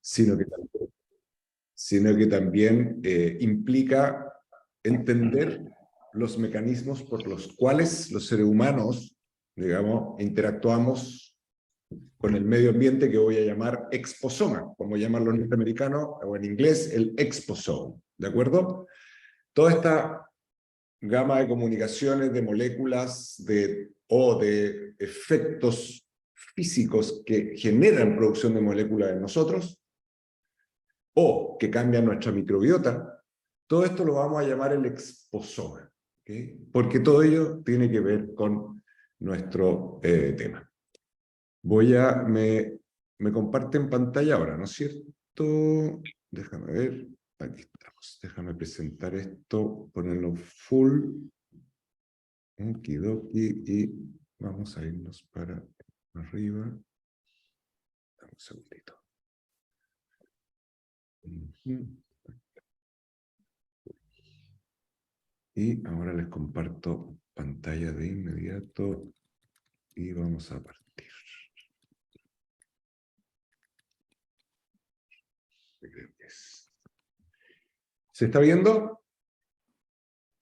sino que también implica entender los mecanismos por los cuales los seres humanos, digamos, interactuamos con el medio ambiente, que voy a llamar exposoma, como llaman los norteamericanos, o en inglés el exposome, ¿de acuerdo? Toda esta gama de comunicaciones, de moléculas, o de efectos físicos que generan producción de moléculas en nosotros, o que cambian nuestra microbiota, todo esto lo vamos a llamar el exposoma, ¿okay? Porque todo ello tiene que ver con nuestro tema. Me comparten pantalla ahora, ¿no es cierto? Déjame ver, aquí estamos. Déjame presentar esto, ponerlo full. Okidoki, y vamos a irnos para arriba. Dame un segundito. Y ahora les comparto pantalla de inmediato y vamos a partir. ¿Se está viendo?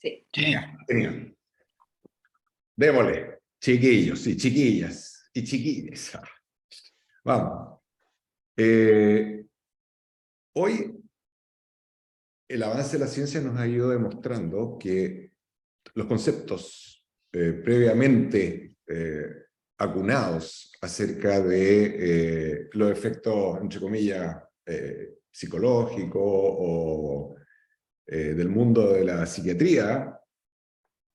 Sí. Genial. Démosle, chiquillos y chiquillas y chiquilles. Vamos. Hoy el avance de la ciencia nos ha ido demostrando que los conceptos previamente acunados acerca de los efectos, entre comillas, psicológicos o del mundo de la psiquiatría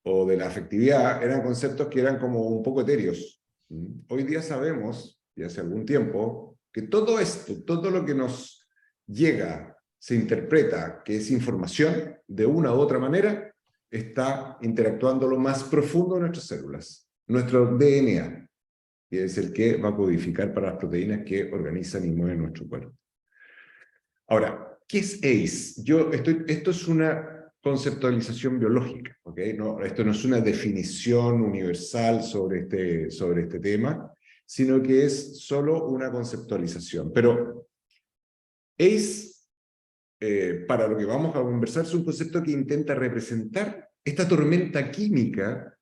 o de la afectividad, eran conceptos que eran como un poco etéreos. Hoy día sabemos, y hace algún tiempo, que todo esto, todo lo que nos llega, se interpreta que es información, de una u otra manera, está interactuando lo más profundo de nuestras células, nuestro DNA, que es el que va a codificar para las proteínas que organizan y mueven nuestro cuerpo. Ahora, ¿qué es ACE? Esto es una conceptualización biológica, ¿okay? Esto no es una definición universal sobre este tema, sino que es solo una conceptualización. Pero ACE, para lo que vamos a conversar, es un concepto que intenta representar esta tormenta química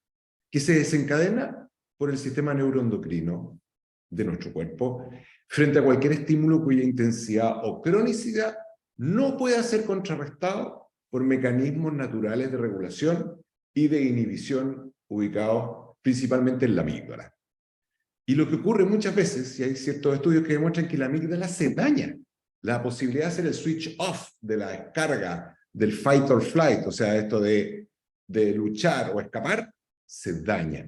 que se desencadena por el sistema neuroendocrino de nuestro cuerpo frente a cualquier estímulo cuya intensidad o cronicidad no pueda ser contrarrestado por mecanismos naturales de regulación y de inhibición ubicados principalmente en la amígdala. Y lo que ocurre muchas veces, y hay ciertos estudios que demuestran que la amígdala se daña, la posibilidad de hacer el switch off de la descarga del fight or flight, o sea, esto de luchar o escapar, se daña.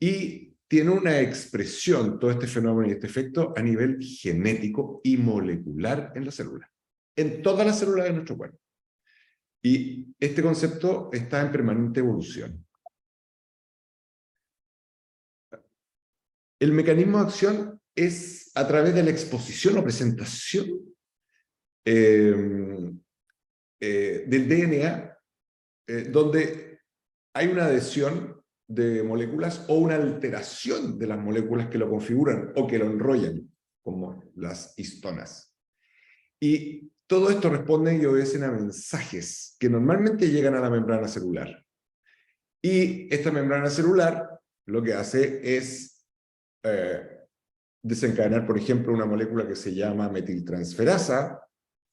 Y tiene una expresión, todo este fenómeno y este efecto, a nivel genético y molecular en la célula, en todas las células de nuestro cuerpo. Y este concepto está en permanente evolución. El mecanismo de acción es a través de la exposición o presentación del DNA, donde hay una adhesión de moléculas o una alteración de las moléculas que lo configuran o que lo enrollan, como las histonas. Y todo esto responde y obedecen a mensajes que normalmente llegan a la membrana celular. Y esta membrana celular lo que hace es desencadenar, por ejemplo, una molécula que se llama metiltransferasa,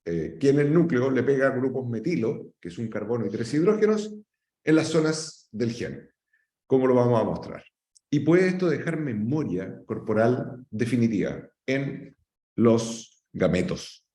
que en el núcleo le pega grupos metilo, que es un carbono y 3 hidrógenos, en las zonas del gen, como lo vamos a mostrar. Y puede esto dejar memoria corporal definitiva en los gametos.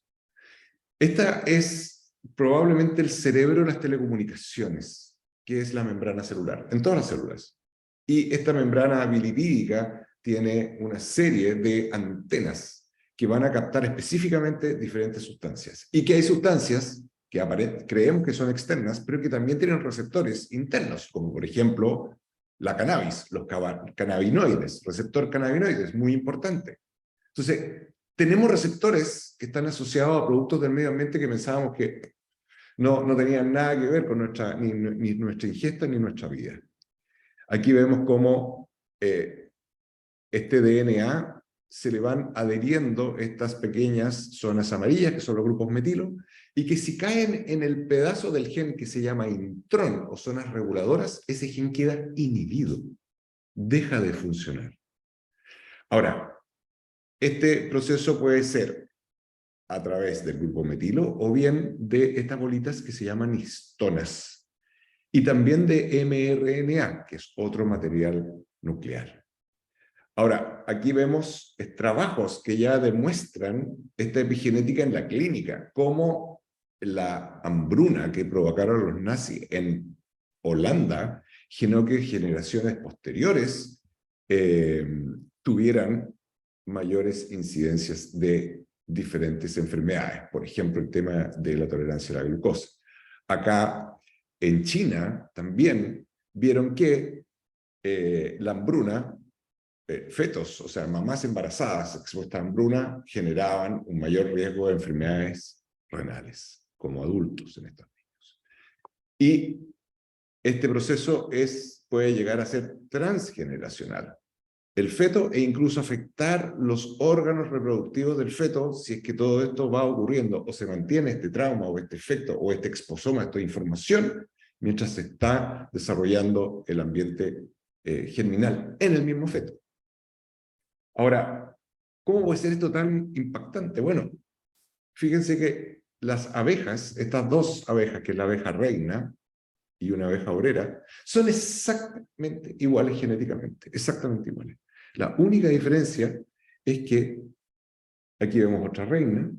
Esta es probablemente el cerebro de las telecomunicaciones, que es la membrana celular, en todas las células. Y esta membrana bilipídica tiene una serie de antenas que van a captar específicamente diferentes sustancias. Y que hay sustancias que creemos que son externas, pero que también tienen receptores internos, como por ejemplo la cannabis, los cannabinoides, receptor cannabinoides, muy importante. Entonces, tenemos receptores que están asociados a productos del medio ambiente que pensábamos que no tenían nada que ver con ni nuestra ingesta ni nuestra vida. Aquí vemos cómo este DNA se le van adheriendo estas pequeñas zonas amarillas, que son los grupos metilo, y que si caen en el pedazo del gen que se llama intrón o zonas reguladoras, ese gen queda inhibido, deja de funcionar. Ahora, este proceso puede ser a través del grupo metilo o bien de estas bolitas que se llaman histonas, y también de mRNA, que es otro material nuclear. Ahora, aquí vemos trabajos que ya demuestran esta epigenética en la clínica, como la hambruna que provocaron los nazis en Holanda generó que generaciones posteriores tuvieran mayores incidencias de diferentes enfermedades, por ejemplo, el tema de la tolerancia a la glucosa. Acá, en China, también vieron que la hambruna, fetos, o sea, mamás embarazadas expuestas a hambruna, generaban un mayor riesgo de enfermedades renales, como adultos en estos niños. Y este proceso puede llegar a ser transgeneracional. El feto e incluso afectar los órganos reproductivos del feto si es que todo esto va ocurriendo o se mantiene este trauma o este efecto o este exposoma, esta información, mientras se está desarrollando el ambiente germinal en el mismo feto. Ahora, ¿cómo puede ser esto tan impactante? Bueno, fíjense que las abejas, estas dos abejas, que es la abeja reina y una abeja obrera, son exactamente iguales genéticamente, exactamente iguales. La única diferencia es que aquí vemos otra reina,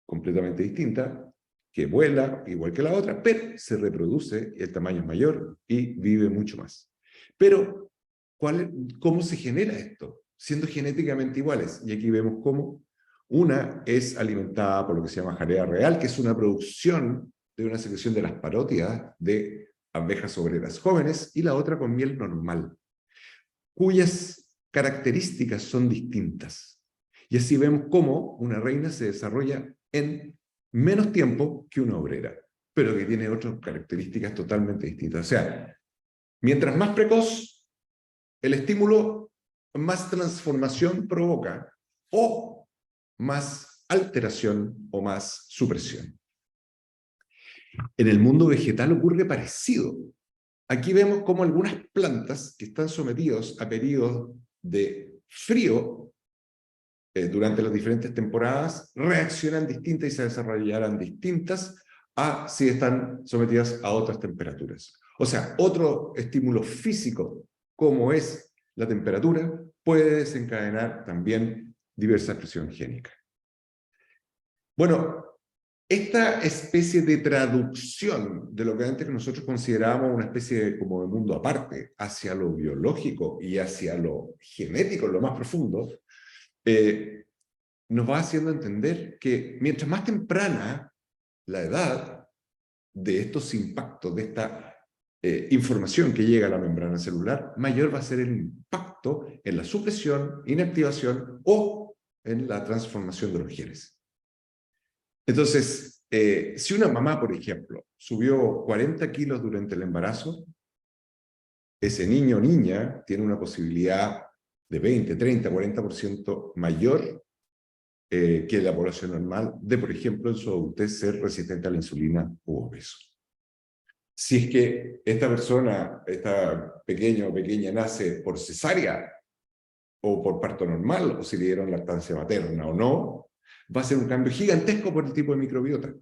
completamente distinta, que vuela igual que la otra, pero se reproduce, el tamaño es mayor y vive mucho más. Pero, ¿cómo se genera esto? Siendo genéticamente iguales. Y aquí vemos cómo una es alimentada por lo que se llama jalea real, que es una producción de una secreción de las parótidas de abejas obreras jóvenes, y la otra con miel normal, cuyas características son distintas. Y así vemos cómo una reina se desarrolla en menos tiempo que una obrera, pero que tiene otras características totalmente distintas. O sea, mientras más precoz el estímulo, más transformación provoca, o más alteración o más supresión. En el mundo vegetal ocurre parecido. Aquí vemos cómo algunas plantas que están sometidas a periodos de frío durante las diferentes temporadas reaccionan distintas y se desarrollarán distintas a si están sometidas a otras temperaturas. O sea, otro estímulo físico, como es la temperatura, puede desencadenar también diversa expresión génica. Bueno, esta especie de traducción de lo que antes nosotros considerábamos una especie como de mundo aparte, hacia lo biológico y hacia lo genético, lo más profundo, nos va haciendo entender que mientras más temprana la edad de estos impactos, de esta información que llega a la membrana celular, mayor va a ser el impacto en la supresión, inactivación o en la transformación de los genes. Entonces, si una mamá, por ejemplo, subió 40 kilos durante el embarazo, ese niño o niña tiene una posibilidad de 20, 30, 40% mayor que la población normal de, por ejemplo, en su adultez ser resistente a la insulina u obeso. Si es que esta persona, esta pequeño o pequeña nace por cesárea o por parto normal, o si le dieron lactancia materna o no, va a ser un cambio gigantesco por el tipo de microbiota.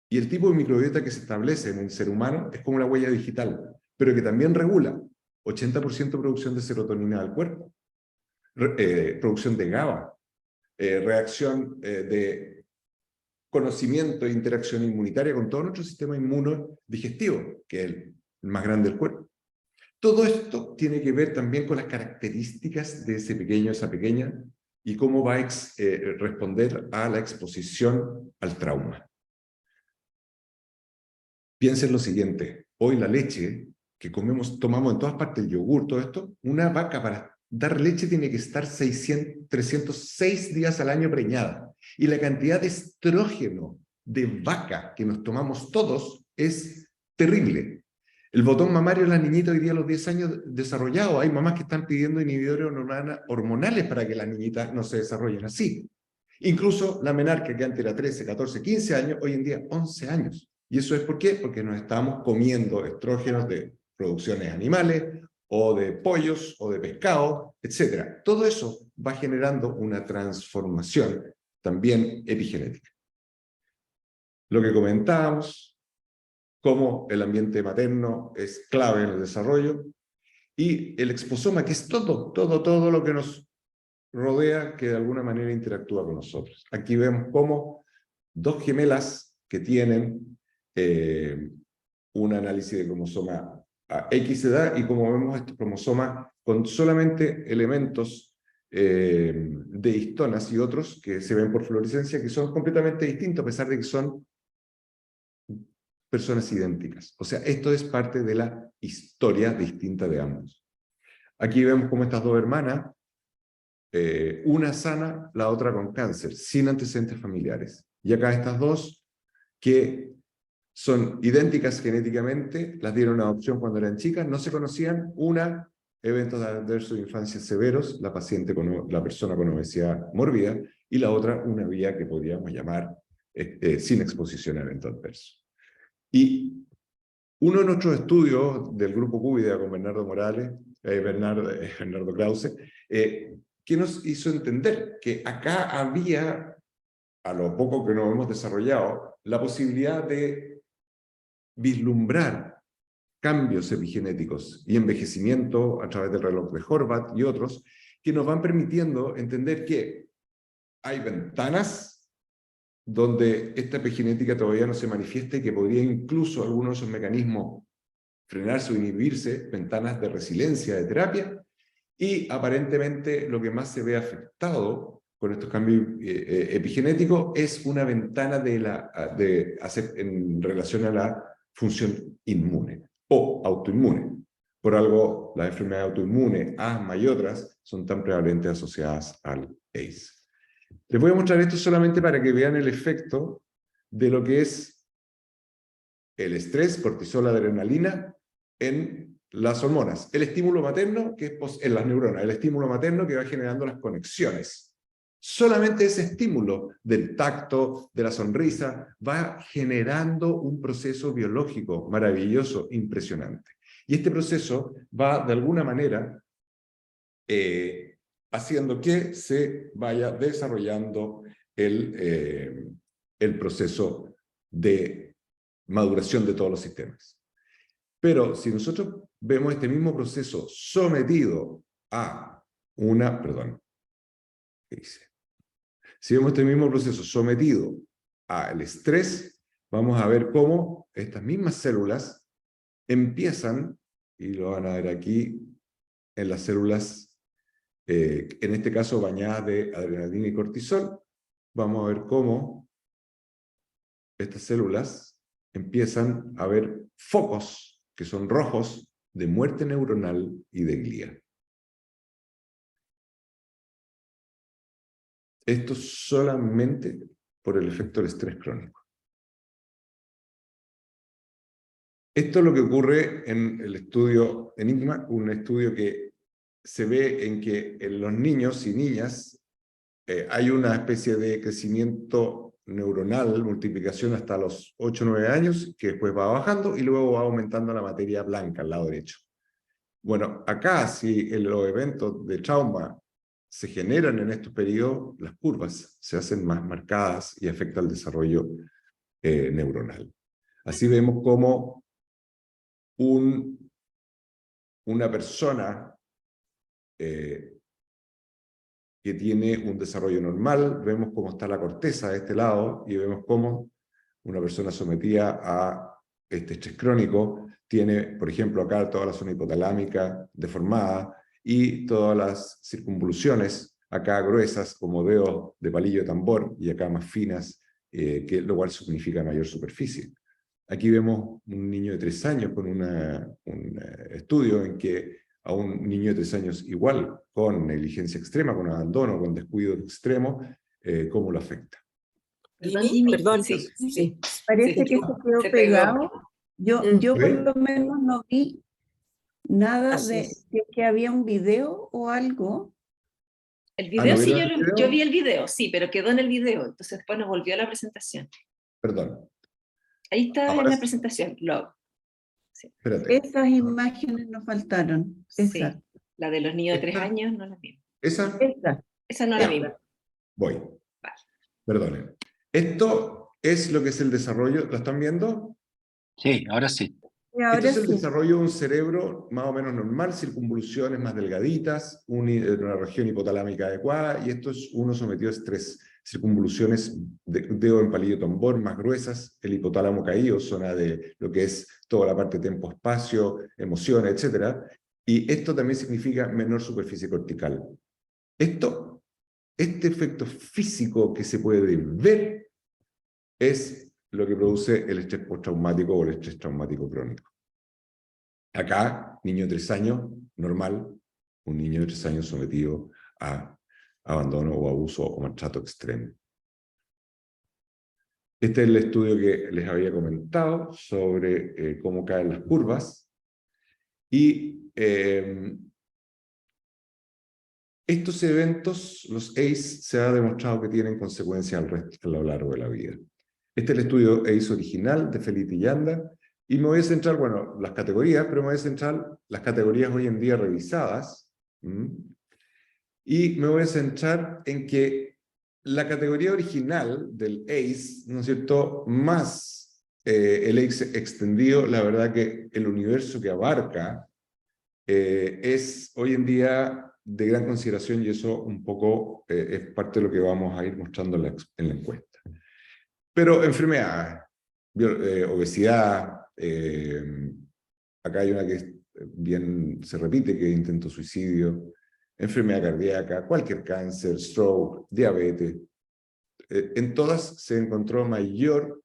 Y el tipo de microbiota que se establece en el ser humano es como la huella digital, pero que también regula 80% producción de serotonina del cuerpo, producción de GABA, reacción de conocimiento e interacción inmunitaria con todo nuestro sistema inmunodigestivo, que es el más grande del cuerpo. Todo esto tiene que ver también con las características de ese pequeño, esa pequeña, y cómo va a responder a la exposición al trauma. Piensen lo siguiente, hoy la leche que tomamos en todas partes, el yogur, todo esto, una vaca para dar leche tiene que estar 306 días al año preñada. Y la cantidad de estrógeno de vaca que nos tomamos todos es terrible. El botón mamario en las niñitas hoy día a los 10 años desarrollado. Hay mamás que están pidiendo inhibidores hormonales para que las niñitas no se desarrollen así. Incluso la menarca, que antes era 13, 14, 15 años, hoy en día 11 años. ¿Y eso es por qué? Porque nos estamos comiendo estrógenos de producciones animales, o de pollos, o de pescado, etc. Todo eso va generando una transformación también epigenética. Lo que comentábamos, cómo el ambiente materno es clave en el desarrollo, y el exposoma, que es todo lo que nos rodea, que de alguna manera interactúa con nosotros. Aquí vemos cómo dos gemelas que tienen un análisis de cromosoma a X edad, y como vemos estos cromosomas con solamente elementos de histonas y otros que se ven por fluorescencia, que son completamente distintos, a pesar de que son personas idénticas. O sea, esto es parte de la historia distinta de ambos. Aquí vemos cómo estas dos hermanas, una sana, la otra con cáncer, sin antecedentes familiares. Y acá estas dos, que son idénticas genéticamente, las dieron adopción cuando eran chicas, no se conocían, una, eventos adversos de infancia severos, la persona con obesidad mórbida, y la otra, una vía que podríamos llamar sin exposición a eventos adversos. Y uno de nuestros estudios del grupo Cúbida con Bernardo Morales, Bernardo Krause, que nos hizo entender que acá había, a lo poco que nos hemos desarrollado, la posibilidad de vislumbrar cambios epigenéticos y envejecimiento a través del reloj de Horvath y otros, que nos van permitiendo entender que hay ventanas donde esta epigenética todavía no se manifiesta y que podría incluso algunos de esos mecanismos frenarse o inhibirse, ventanas de resiliencia de terapia, y aparentemente lo que más se ve afectado con estos cambios epigenéticos es una ventana en relación a la función inmune o autoinmune. Por algo, las enfermedades autoinmunes, asma y otras, son tan prevalentes asociadas al AIDS. Les voy a mostrar esto solamente para que vean el efecto de lo que es el estrés, cortisol, adrenalina, en las hormonas. El estímulo materno, que es en las neuronas, el estímulo materno que va generando las conexiones. Solamente ese estímulo del tacto, de la sonrisa, va generando un proceso biológico maravilloso, impresionante. Y este proceso va, de alguna manera, haciendo que se vaya desarrollando el proceso de maduración de todos los sistemas. Pero si nosotros vemos este mismo proceso sometido a una, ¿qué hice? Si vemos este mismo proceso sometido al estrés, vamos a ver cómo estas mismas células empiezan, y lo van a ver aquí en las células, en este caso bañadas de adrenalina y cortisol, vamos a ver cómo estas células empiezan a ver focos que son rojos de muerte neuronal y de glía. Esto solamente por el efecto del estrés crónico. Esto es lo que ocurre en el estudio Enigma, un estudio que se ve en que en los niños y niñas hay una especie de crecimiento neuronal, multiplicación hasta los 8 o 9 años, que después va bajando y luego va aumentando la materia blanca al lado derecho. Bueno, acá si los eventos de trauma se generan en estos periodos, las curvas se hacen más marcadas y afecta el desarrollo neuronal. Así vemos cómo una persona que tiene un desarrollo normal, vemos cómo está la corteza de este lado, y vemos cómo una persona sometida a este estrés crónico tiene, por ejemplo, acá toda la zona hipotalámica deformada, y todas las circunvoluciones, acá gruesas como dedos de palillo de tambor, y acá más finas, lo cual significa mayor superficie. Aquí vemos un niño de 3 años con un estudio en que a un niño de 3 años igual, con negligencia extrema, con abandono, con descuido extremo, cómo lo afecta. Perdón, Jimmy. Perdón, Sí. sí. Parece que se quedó Se pegado. pegó. Yo por ¿Ve? lo menos no vi nada Así de es. que había un video o algo. El Ah, video ¿no sí, vieron el yo vi video? el video, sí, pero quedó en el video, entonces después nos volvió a la presentación. Perdón. Ahí está en Ahora la sí. presentación, log. Sí, Espérate. Esas imágenes nos faltaron. sí. Exacto. La de los niños de 3 ¿Esta? años no la vimos. ¿Esa? Esa. Esa no la Ya, vimos. voy. Vale. Perdonen. Esto es lo que es el desarrollo. ¿Lo están viendo? Sí, ahora sí. Y Esto ahora es el sí. desarrollo de un cerebro más o menos normal, circunvoluciones más delgaditas, una región hipotalámica adecuada, y esto es uno sometido a estrés. Circunvoluciones de dedo en palillo tambor más gruesas, el hipotálamo caído, zona de lo que es toda la parte tiempo-espacio, emociones, etc. Y esto también significa menor superficie cortical. Este efecto físico que se puede ver es lo que produce el estrés postraumático o el estrés traumático crónico. Acá, niño de 3 años, normal, un niño de 3 años sometido a abandono o abuso o maltrato extremo. Este es el estudio que les había comentado sobre cómo caen las curvas. Y estos eventos, los ACE, se ha demostrado que tienen consecuencias a lo largo de la vida. Este es el estudio ACE original de Felipe y Yanda, y me voy a centrar, bueno, las categorías, pero me voy a centrar las categorías hoy en día revisadas, y me voy a centrar en que la categoría original del ACE, ¿no es cierto?, más el ACE extendido, la verdad que el universo que abarca es hoy en día de gran consideración, y eso un poco es parte de lo que vamos a ir mostrando en la encuesta. Pero enfermedades, obesidad, acá hay una que bien se repite, que es intento suicidio, enfermedad cardíaca, cualquier cáncer, stroke, diabetes. En todas se encontró mayor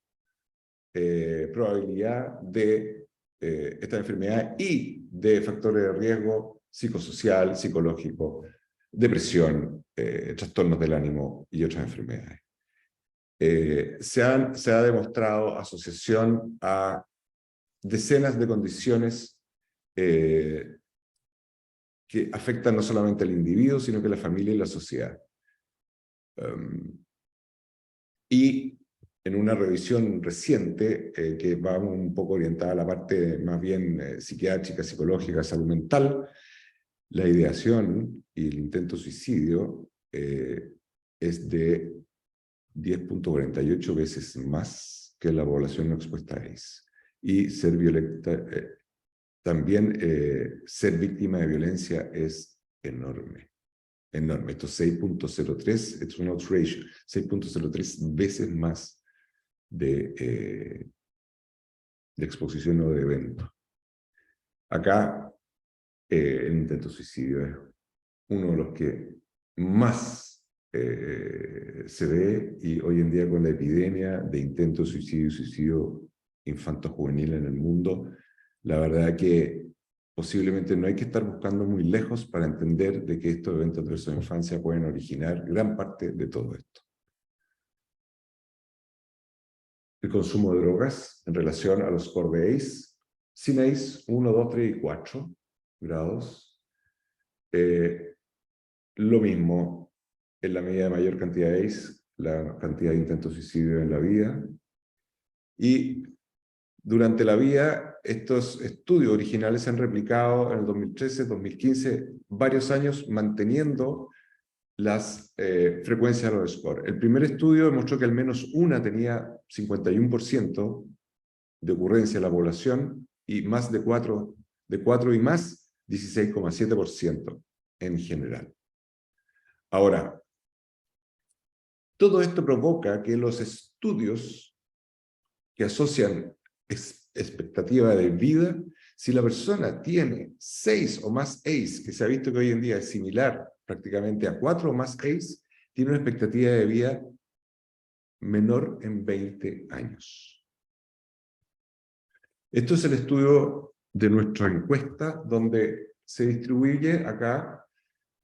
probabilidad de esta enfermedad y de factores de riesgo psicosocial, psicológico, depresión, trastornos del ánimo y otras enfermedades. Se ha demostrado asociación a decenas de condiciones que afectan no solamente al individuo, sino que a la familia y la sociedad. Y en una revisión reciente, que va un poco orientada a la parte más bien psiquiátrica, psicológica, salud mental, la ideación y el intento suicidio es de 10.48 veces más que la población no expuesta a AIDS. Y ser violenta, también ser víctima de violencia es enorme. Enorme. Esto es 6.03, es un odds ratio, 6.03 veces más de exposición o de evento. Acá el intento suicidio es uno de los que más se ve, y hoy en día con la epidemia de intento suicidio y suicidio infanto-juvenil en el mundo, la verdad que posiblemente no hay que estar buscando muy lejos para entender de que estos eventos de la infancia pueden originar gran parte de todo esto. El consumo de drogas en relación a los scores de ACE, sin ACE, 1, 2, 3 y 4 grados. Lo mismo, en la medida de mayor cantidad de ACE, la cantidad de intentos de suicidio en la vida. Y durante la vida, estos estudios originales se han replicado en el 2013, 2015, varios años manteniendo las frecuencias de los scores. El primer estudio demostró que al menos una tenía 51% de ocurrencia en la población, y más de 4 y más, 16,7% en general. Ahora, todo esto provoca que los estudios que asocian expectativa de vida, si la persona tiene 6 o más ACE, que se ha visto que hoy en día es similar prácticamente a 4 o más ACE, tiene una expectativa de vida menor en 20 años. Esto es el estudio de nuestra encuesta, donde se distribuye acá,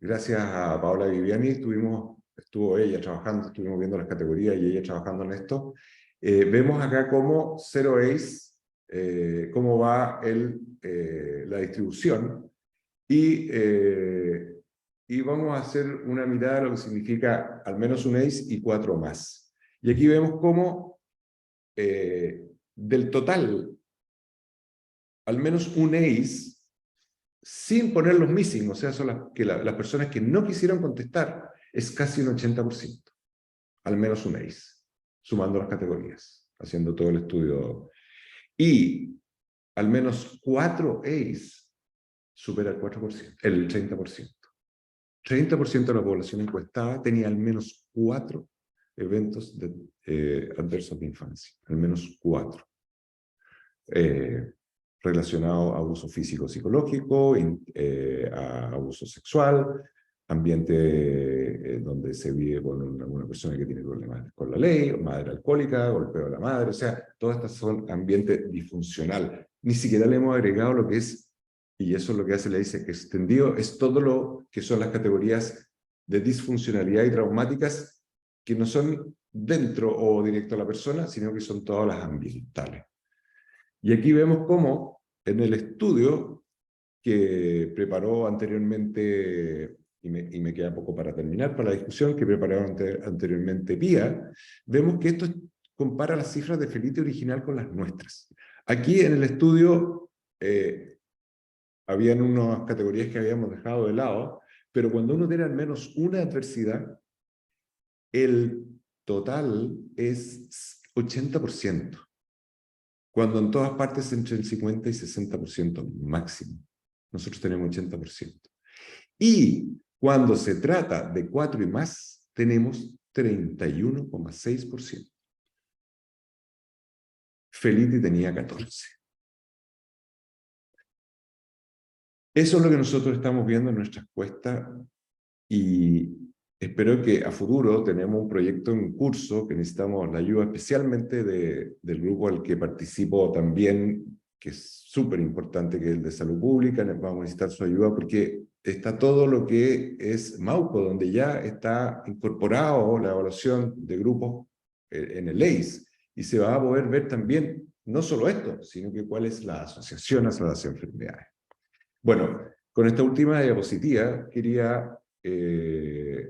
gracias a Paola Viviani, estuvo ella trabajando, estuvimos viendo las categorías y ella trabajando en esto. Vemos acá como 0 ACE cómo va la distribución, y vamos a hacer una mirada a lo que significa al menos un ACE y 4 más. Y aquí vemos cómo del total, al menos un ACE, sin poner los missing, o sea, son las personas que no quisieron contestar, es casi un 80%, al menos un ACE, sumando las categorías, haciendo todo el estudio. Y al menos 4 ACE supera el 4%, el 30%. 30% de la población encuestada tenía al menos 4 eventos adversos de infancia, al menos 4. Relacionado a abuso físico-psicológico, a abuso sexual, ambiente donde se vive con una persona que tiene problemas con la ley, madre alcohólica, golpeo a la madre, o sea, todas estas son ambiente disfuncional. Ni siquiera le hemos agregado lo que es, y eso es lo que hace le dice extendido, es todo lo que son las categorías de disfuncionalidad y traumáticas que no son dentro o directo a la persona, sino que son todas las ambientales. Y aquí vemos cómo en el estudio que preparó anteriormente, y me queda poco para terminar, para la discusión, que preparó anteriormente Pía, vemos que esto compara las cifras de Felipe original con las nuestras. Aquí en el estudio habían unas categorías que habíamos dejado de lado, pero cuando uno tiene al menos una adversidad, el total es 80%. Cuando en todas partes entre el 50 y 60% máximo. Nosotros tenemos 80%. Y cuando se trata de 4 y más, tenemos 31,6%. Felipe tenía 14%. Eso es lo que nosotros estamos viendo en nuestra encuesta, y espero que a futuro tenemos un proyecto en curso que necesitamos la ayuda especialmente del grupo al que participo también, que es súper importante, que es el de salud pública. Vamos a necesitar su ayuda porque está todo lo que es Mauco, donde ya está incorporado la evaluación de grupos en el ACE, y se va a poder ver también no solo esto, sino que cuál es la asociación a las enfermedades. Bueno, con esta última diapositiva quería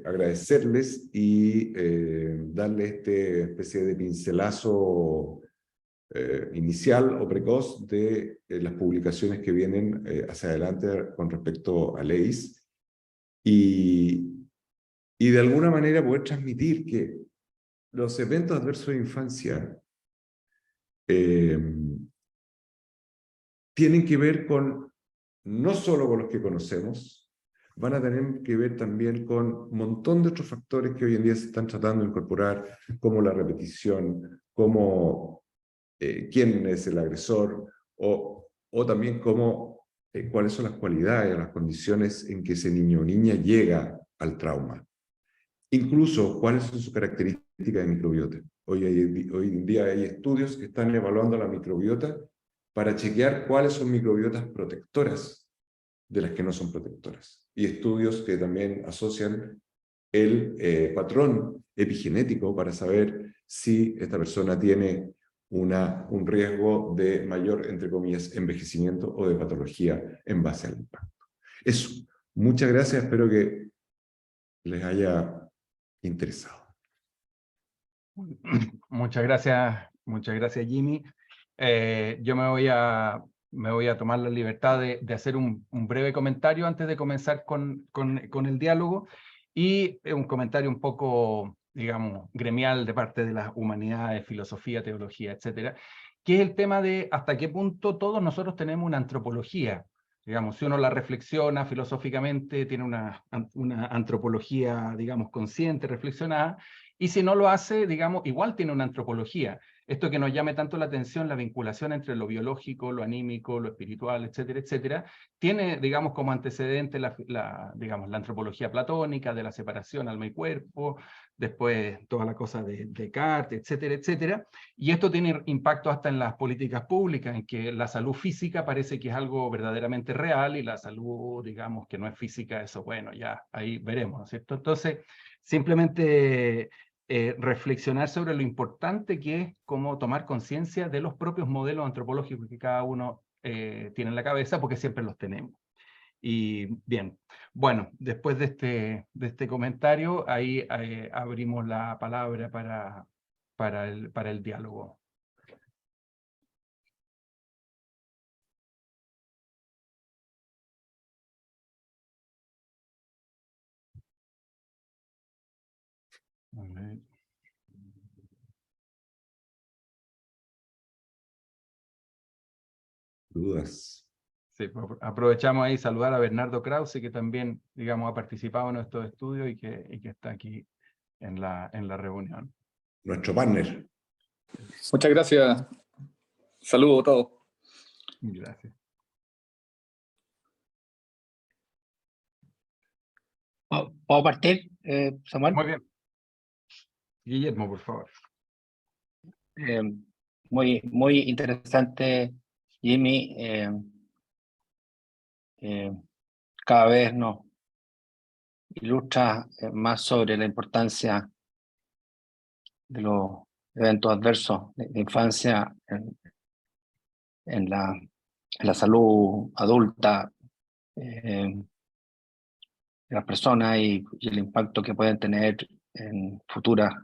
agradecerles y darles esta especie de pincelazo inicial o precoz de las publicaciones que vienen hacia adelante con respecto a leyes, y de alguna manera poder transmitir que los eventos adversos de infancia tienen que ver con no solo con los que conocemos, van a tener que ver también con un montón de otros factores que hoy en día se están tratando de incorporar, como la repetición, como quién es el agresor, o también como cuáles son las cualidades, las condiciones en que ese niño o niña llega al trauma. Incluso cuáles son sus características de microbiota. Hoy en día hay estudios que están evaluando la microbiota para chequear cuáles son microbiotas protectoras de las que no son protectoras. Y estudios que también asocian el patrón epigenético para saber si esta persona tiene un riesgo de mayor, entre comillas, envejecimiento o de patología en base al impacto. Eso. Muchas gracias. Espero que les haya interesado. Muchas gracias Jimmy. Yo me voy a tomar la libertad de hacer un breve comentario antes de comenzar con el diálogo, y un comentario un poco, digamos, gremial de parte de las humanidades, filosofía, teología, etcétera, que es el tema de hasta qué punto todos nosotros tenemos una antropología. Digamos, si uno la reflexiona filosóficamente, tiene una antropología, digamos, consciente, reflexionada, y si no lo hace, digamos, igual tiene una antropología. Esto que nos llame tanto la atención, la vinculación entre lo biológico, lo anímico, lo espiritual, etcétera, etcétera, tiene, digamos, como antecedente digamos, la antropología platónica de la separación alma y cuerpo, después toda la cosa de Descartes, etcétera, etcétera. Y esto tiene impacto hasta en las políticas públicas, en que la salud física parece que es algo verdaderamente real, y la salud, digamos, que no es física, eso, bueno, ya ahí veremos, ¿no es cierto? Entonces, simplemente reflexionar sobre lo importante que es cómo tomar conciencia de los propios modelos antropológicos que cada uno tiene en la cabeza, porque siempre los tenemos. Y bien, bueno, después de este comentario, ahí abrimos la palabra para el diálogo. A ver. Dudas. Sí, pues aprovechamos ahí saludar a Bernardo Krause, que también, digamos, ha participado en estos estudios y que está aquí en la reunión. Nuestro partner. Muchas gracias. Saludos a todos. Gracias. ¿Puedo partir, Samuel? Muy bien. Guillermo, por favor. Muy interesante, Jimmy. Cada vez nos ilustra más sobre la importancia de los eventos adversos de infancia en la salud adulta de las personas y el impacto que pueden tener en futuras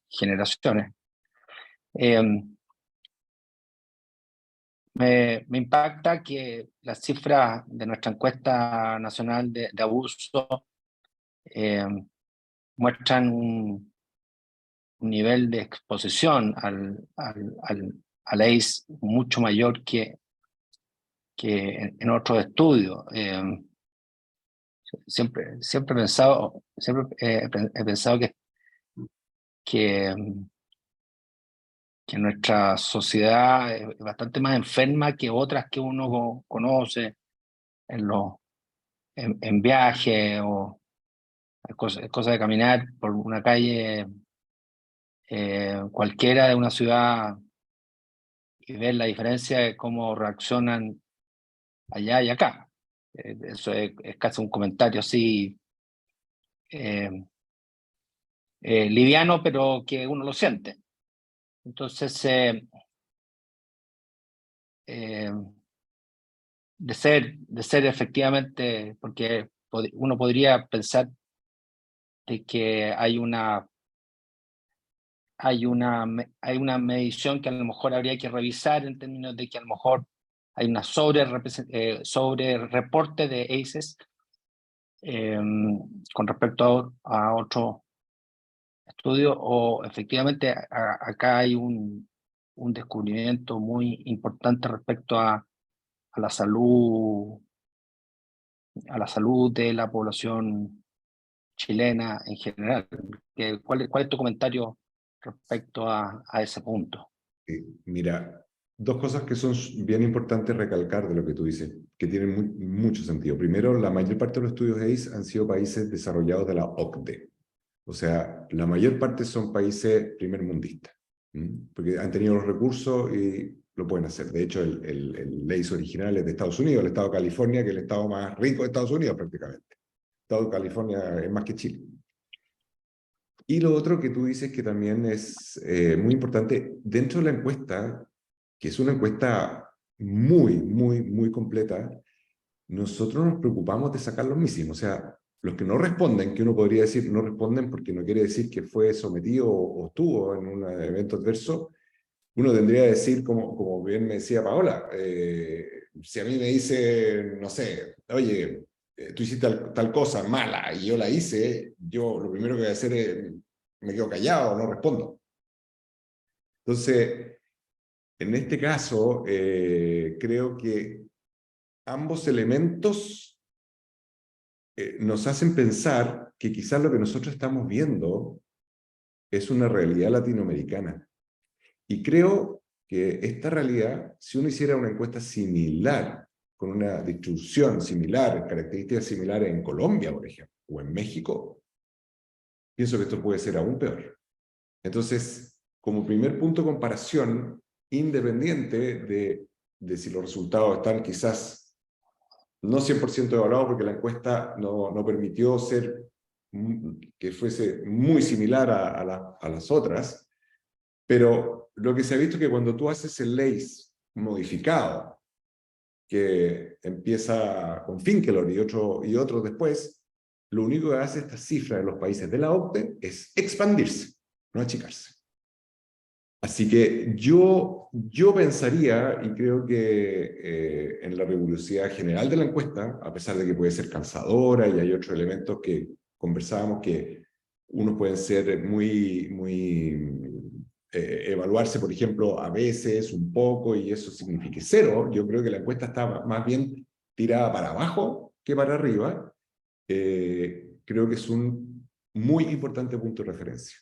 generaciones. Me impacta que las cifras de nuestra encuesta nacional de abuso muestran un nivel de exposición al AIDS mucho mayor que en otros estudios. Siempre he pensado que nuestra sociedad es bastante más enferma que otras que uno conoce en viaje o cosa de caminar por una calle cualquiera de una ciudad y ver la diferencia de cómo reaccionan allá y acá. Eso es casi un comentario así liviano, pero que uno lo siente. Entonces, de ser efectivamente, porque uno podría pensar de que hay una medición que a lo mejor habría que revisar en términos de que a lo mejor hay una sobre reporte de ACEs con respecto a otro estudio, o efectivamente acá hay un descubrimiento muy importante respecto a la salud de la población chilena en general. ¿Cuál es tu comentario respecto a ese punto? Mira, dos cosas que son bien importantes recalcar de lo que tú dices, que tienen mucho sentido. Primero, la mayor parte de los estudios ACE han sido países desarrollados de la OCDE. O sea, la mayor parte son países primermundistas, porque han tenido los recursos y lo pueden hacer. De hecho, el ACE original es de Estados Unidos, el estado de California, que es el estado más rico de Estados Unidos prácticamente. El estado de California es más que Chile. Y lo otro que tú dices que también es muy importante, dentro de la encuesta, que es una encuesta muy completa, nosotros nos preocupamos de sacar los missing. O sea, los que no responden, que uno podría decir no responden porque no quiere decir que fue sometido o estuvo en un evento adverso, uno tendría que decir, como bien me decía Paola, si a mí me dice, no sé, oye, tú hiciste tal cosa mala y yo la hice, yo lo primero que voy a hacer es, me quedo callado, no respondo. Entonces, en este caso, creo que ambos elementos nos hacen pensar que quizás lo que nosotros estamos viendo es una realidad latinoamericana. Y creo que esta realidad, si uno hiciera una encuesta similar, con una distribución similar, características similares en Colombia, por ejemplo, o en México, pienso que esto puede ser aún peor. Entonces, como primer punto de comparación, independiente de si los resultados están quizás no 100% evaluados, porque la encuesta no permitió ser que fuese muy similar a las otras, pero lo que se ha visto es que cuando tú haces el LACE modificado, que empieza con Finkelor y otros después, lo único que hace esta cifra en los países de la OCDE es expandirse, no achicarse. Así que yo pensaría, y creo que en la rigurosidad general de la encuesta, a pesar de que puede ser cansadora y hay otros elementos que conversábamos que unos pueden ser evaluarse, por ejemplo, a veces, un poco, y eso signifique cero. Yo creo que la encuesta está más bien tirada para abajo que para arriba. Creo que es un muy importante punto de referencia.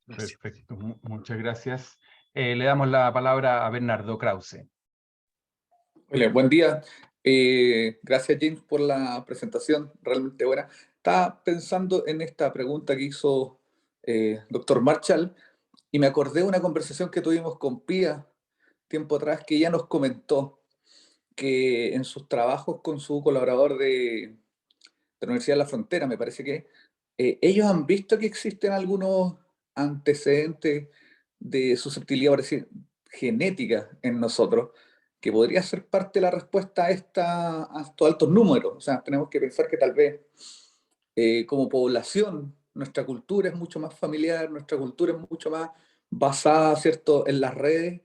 Gracias. Perfecto, muchas gracias. Le damos la palabra a Bernardo Krause. Hola, buen día. Gracias, James, por la presentación, realmente buena. Estaba pensando en esta pregunta que hizo doctor Marshall y me acordé de una conversación que tuvimos con Pía tiempo atrás, que ella nos comentó que en sus trabajos con su colaborador de la Universidad de la Frontera, me parece que ellos han visto que existen algunos antecedentes de susceptibilidad, por decir, genética en nosotros, que podría ser parte de la respuesta a estos altos números. O sea, tenemos que pensar que tal vez como población, nuestra cultura es mucho más familiar, nuestra cultura es mucho más basada, ¿cierto?, en las redes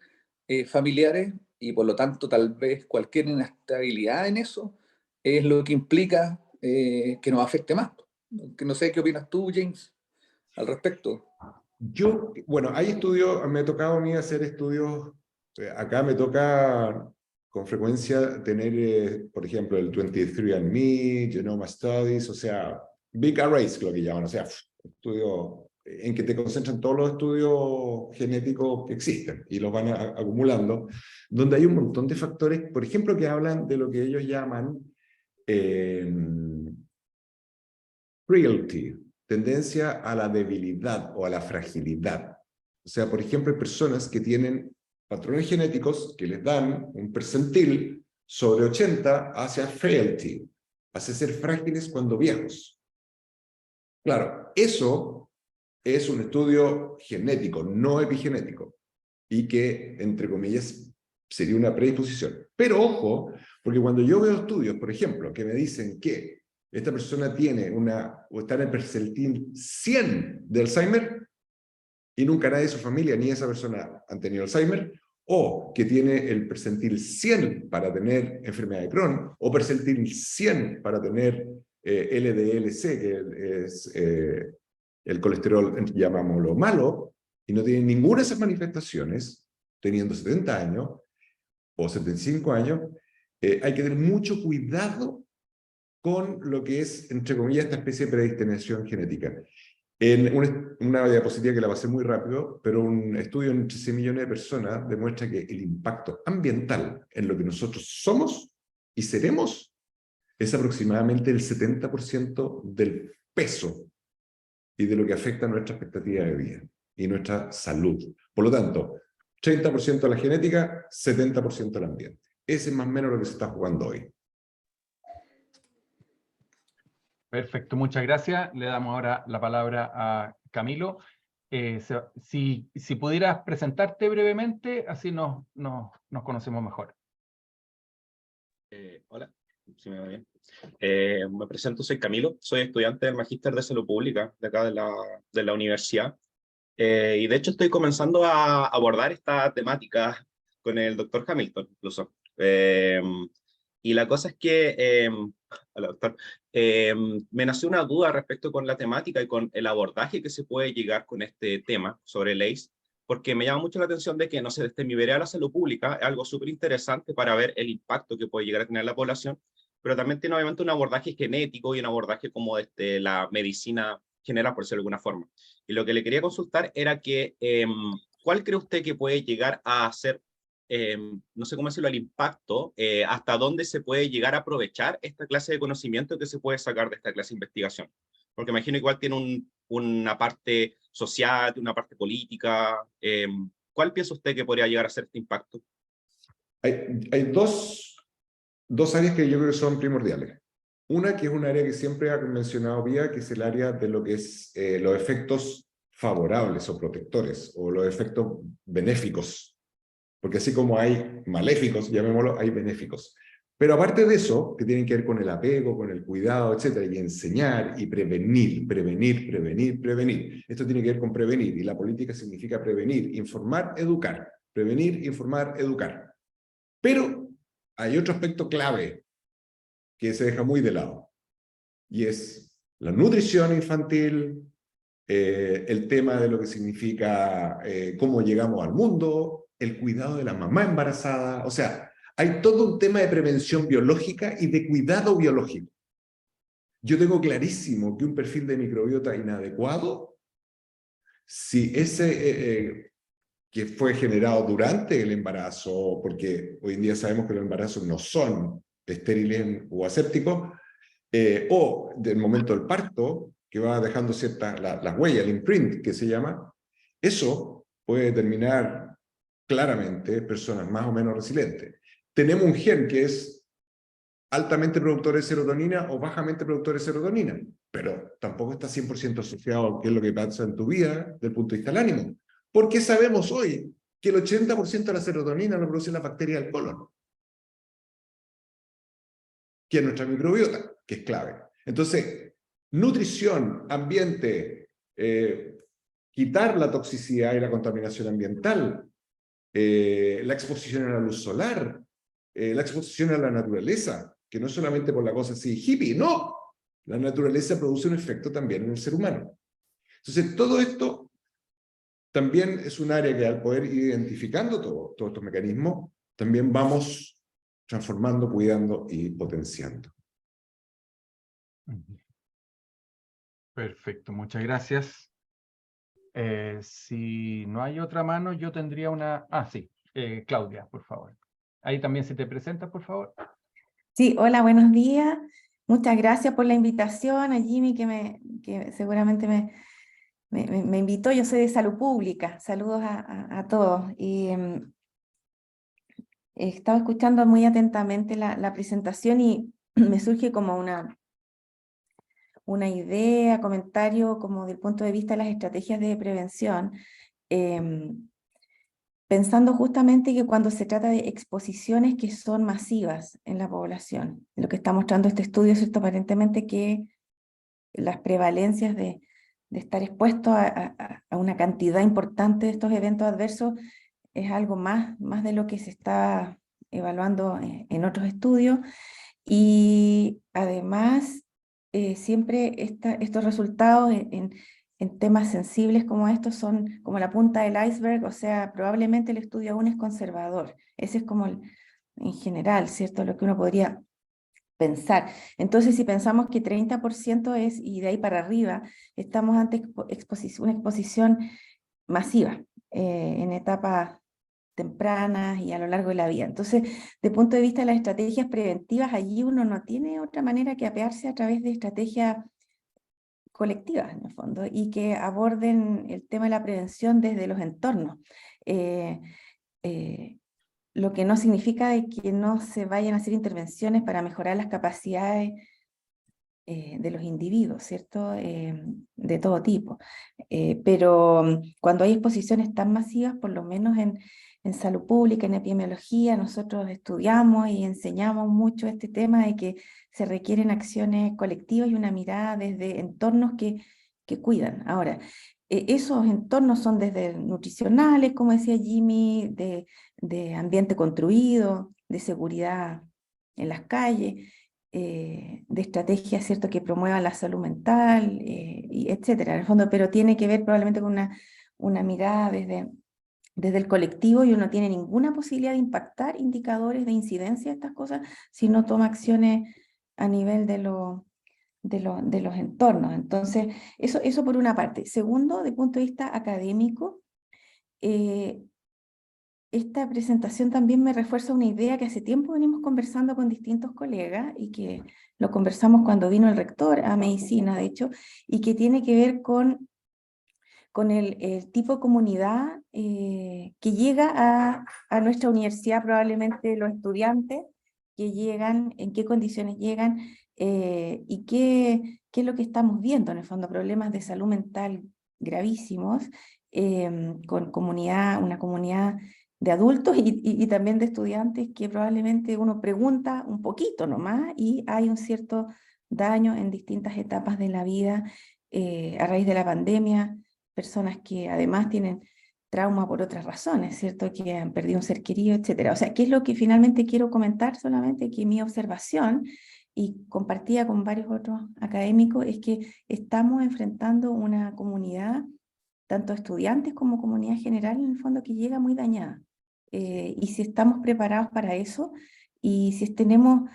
familiares, y por lo tanto tal vez cualquier inestabilidad en eso es lo que implica que nos afecte más. Que no sé qué opinas tú, James, al respecto. Bueno, hay estudios, me ha tocado a mí hacer estudios, acá me toca con frecuencia tener, por ejemplo, el 23andMe, Genoma Studies, o sea, Big Arrays, lo que llaman, o sea, estudios en que te concentran todos los estudios genéticos que existen y los van acumulando, donde hay un montón de factores, por ejemplo, que hablan de lo que ellos llaman frailty, tendencia a la debilidad o a la fragilidad. O sea, por ejemplo, hay personas que tienen patrones genéticos que les dan un percentil sobre 80 hacia frailty, hacia ser frágiles cuando viejos. Claro, eso es un estudio genético, no epigenético, y que, entre comillas, sería una predisposición. Pero ojo, porque cuando yo veo estudios, por ejemplo, que me dicen que esta persona tiene o está en el percentil 100 de Alzheimer, y nunca nadie de su familia ni esa persona han tenido Alzheimer, o que tiene el percentil 100 para tener enfermedad de Crohn, o percentil 100 para tener LDL-C, que es el colesterol, llamámoslo malo, y no tiene ninguna de esas manifestaciones, teniendo 70 años o 75 años, hay que tener mucho cuidado con lo que es, entre comillas, esta especie de predestinación genética. En una diapositiva que la pasé muy rápido, pero un estudio en 13 millones de personas demuestra que el impacto ambiental en lo que nosotros somos y seremos es aproximadamente el 70% del peso y de lo que afecta a nuestra expectativa de vida y nuestra salud. Por lo tanto, 30% a la genética, 70% al ambiente. Ese es más o menos lo que se está jugando hoy. Perfecto, muchas gracias. Le damos ahora la palabra a Camilo. Si pudieras presentarte brevemente, así nos conocemos mejor. Hola, si me va bien. Me presento, soy Camilo, soy estudiante del Magíster de Salud Pública de acá de la universidad. Y de hecho estoy comenzando a abordar esta temática con el doctor Hamilton, incluso. Y la cosa es que, hola, doctor, me nació una duda respecto con la temática y con el abordaje que se puede llegar con este tema sobre el ACE, porque me llama mucho la atención de que, no sé, desde mi vereda de la salud pública es algo súper interesante para ver el impacto que puede llegar a tener la población, pero también tiene obviamente un abordaje genético y un abordaje como desde la medicina general, por decirlo de alguna forma. Y lo que le quería consultar era que, ¿cuál cree usted que puede llegar a ser, no sé cómo decirlo, el impacto, hasta dónde se puede llegar a aprovechar esta clase de conocimiento que se puede sacar de esta clase de investigación? Porque imagino igual tiene una parte social, una parte política. ¿Cuál piensa usted que podría llegar a ser este impacto? Hay dos áreas que yo creo que son primordiales. Una que es un área que siempre ha mencionado Pía, que es el área de lo que es los efectos favorables o protectores, o los efectos benéficos. Porque así como hay maléficos, llamémoslo, hay benéficos. Pero aparte de eso, que tienen que ver con el apego, con el cuidado, etcétera, y enseñar y prevenir, prevenir, prevenir, prevenir. Esto tiene que ver con prevenir, y la política significa prevenir, informar, educar. Prevenir, informar, educar. Pero hay otro aspecto clave que se deja muy de lado, y es la nutrición infantil, el tema de lo que significa cómo llegamos al mundo, el cuidado de la mamá embarazada, o sea, hay todo un tema de prevención biológica y de cuidado biológico. Yo tengo clarísimo que un perfil de microbiota inadecuado, si ese que fue generado durante el embarazo, porque hoy en día sabemos que los embarazos no son estériles o asépticos, o del momento del parto, que va dejando ciertas, las huellas, el imprint que se llama, eso puede determinar claramente personas más o menos resilientes. Tenemos un gen que es altamente productor de serotonina o bajamente productor de serotonina, pero tampoco está 100% asociado a qué es lo que pasa en tu vida desde el punto de vista del ánimo. Porque sabemos hoy que el 80% de la serotonina lo produce la bacteria del colon, que es nuestra microbiota, que es clave. Entonces, nutrición, ambiente, quitar la toxicidad y la contaminación ambiental, la exposición a la luz solar, la exposición a la naturaleza, que no es solamente por la cosa así hippie, no, la naturaleza produce un efecto también en el ser humano. Entonces, todo esto también es un área que al poder ir identificando todos estos mecanismos, también vamos transformando, cuidando y potenciando. Perfecto, muchas gracias. Si no hay otra mano, yo tendría una... Ah, sí, Claudia, por favor. Ahí también se te presenta, por favor. Sí, hola, buenos días. Muchas gracias por la invitación a Jimmy, que seguramente me invitó. Yo soy de Salud Pública. Saludos a todos. Y he estado escuchando muy atentamente la presentación y me surge como una idea, comentario, como del punto de vista de las estrategias de prevención. Pensando justamente que cuando se trata de exposiciones que son masivas en la población, lo que está mostrando este estudio, ¿cierto? Aparentemente que las prevalencias de estar expuesto a una cantidad importante de estos eventos adversos es algo más de lo que se está evaluando en otros estudios, y además siempre estos resultados en temas sensibles como estos son como la punta del iceberg, o sea, probablemente el estudio aún es conservador. Ese es como en general, ¿cierto? Lo que uno podría pensar. Entonces, si pensamos que 30% es, y de ahí para arriba, estamos ante una exposición masiva en etapas tempranas y a lo largo de la vida. Entonces, de punto de vista de las estrategias preventivas, allí uno no tiene otra manera que apearse a través de estrategias colectivas, en el fondo, y que aborden el tema de la prevención desde los entornos. Lo que no significa de que no se vayan a hacer intervenciones para mejorar las capacidades de los individuos, ¿cierto? De todo tipo. Pero cuando hay exposiciones tan masivas, por lo menos en salud pública, en epidemiología, nosotros estudiamos y enseñamos mucho este tema de que se requieren acciones colectivas y una mirada desde entornos que cuidan. Ahora, esos entornos son desde nutricionales, como decía Jimmy, de ambiente construido, de seguridad en las calles, de estrategias, ¿cierto?, que promuevan la salud mental, y etcétera, en el fondo, pero tiene que ver probablemente con una mirada desde el colectivo, y uno no tiene ninguna posibilidad de impactar indicadores de incidencia de estas cosas si no toma acciones a nivel de los entornos. Entonces, eso por una parte. Segundo, de punto de vista académico, esta presentación también me refuerza una idea que hace tiempo venimos conversando con distintos colegas, y que lo conversamos cuando vino el rector a medicina, de hecho, y que tiene que ver con el tipo de comunidad que llega a nuestra universidad, probablemente los estudiantes que llegan, en qué condiciones llegan, ¿Y qué es lo que estamos viendo? En el fondo, problemas de salud mental gravísimos, con una comunidad de adultos y también de estudiantes que probablemente uno pregunta un poquito nomás y hay un cierto daño en distintas etapas de la vida a raíz de la pandemia, personas que además tienen trauma por otras razones, ¿cierto? Que han perdido un ser querido, etcétera. O sea, ¿qué es lo que finalmente quiero comentar? Solamente que mi observación, y compartía con varios otros académicos, es que estamos enfrentando una comunidad, tanto estudiantes como comunidad general, en el fondo, que llega muy dañada. Y si estamos preparados para eso, y si tenemos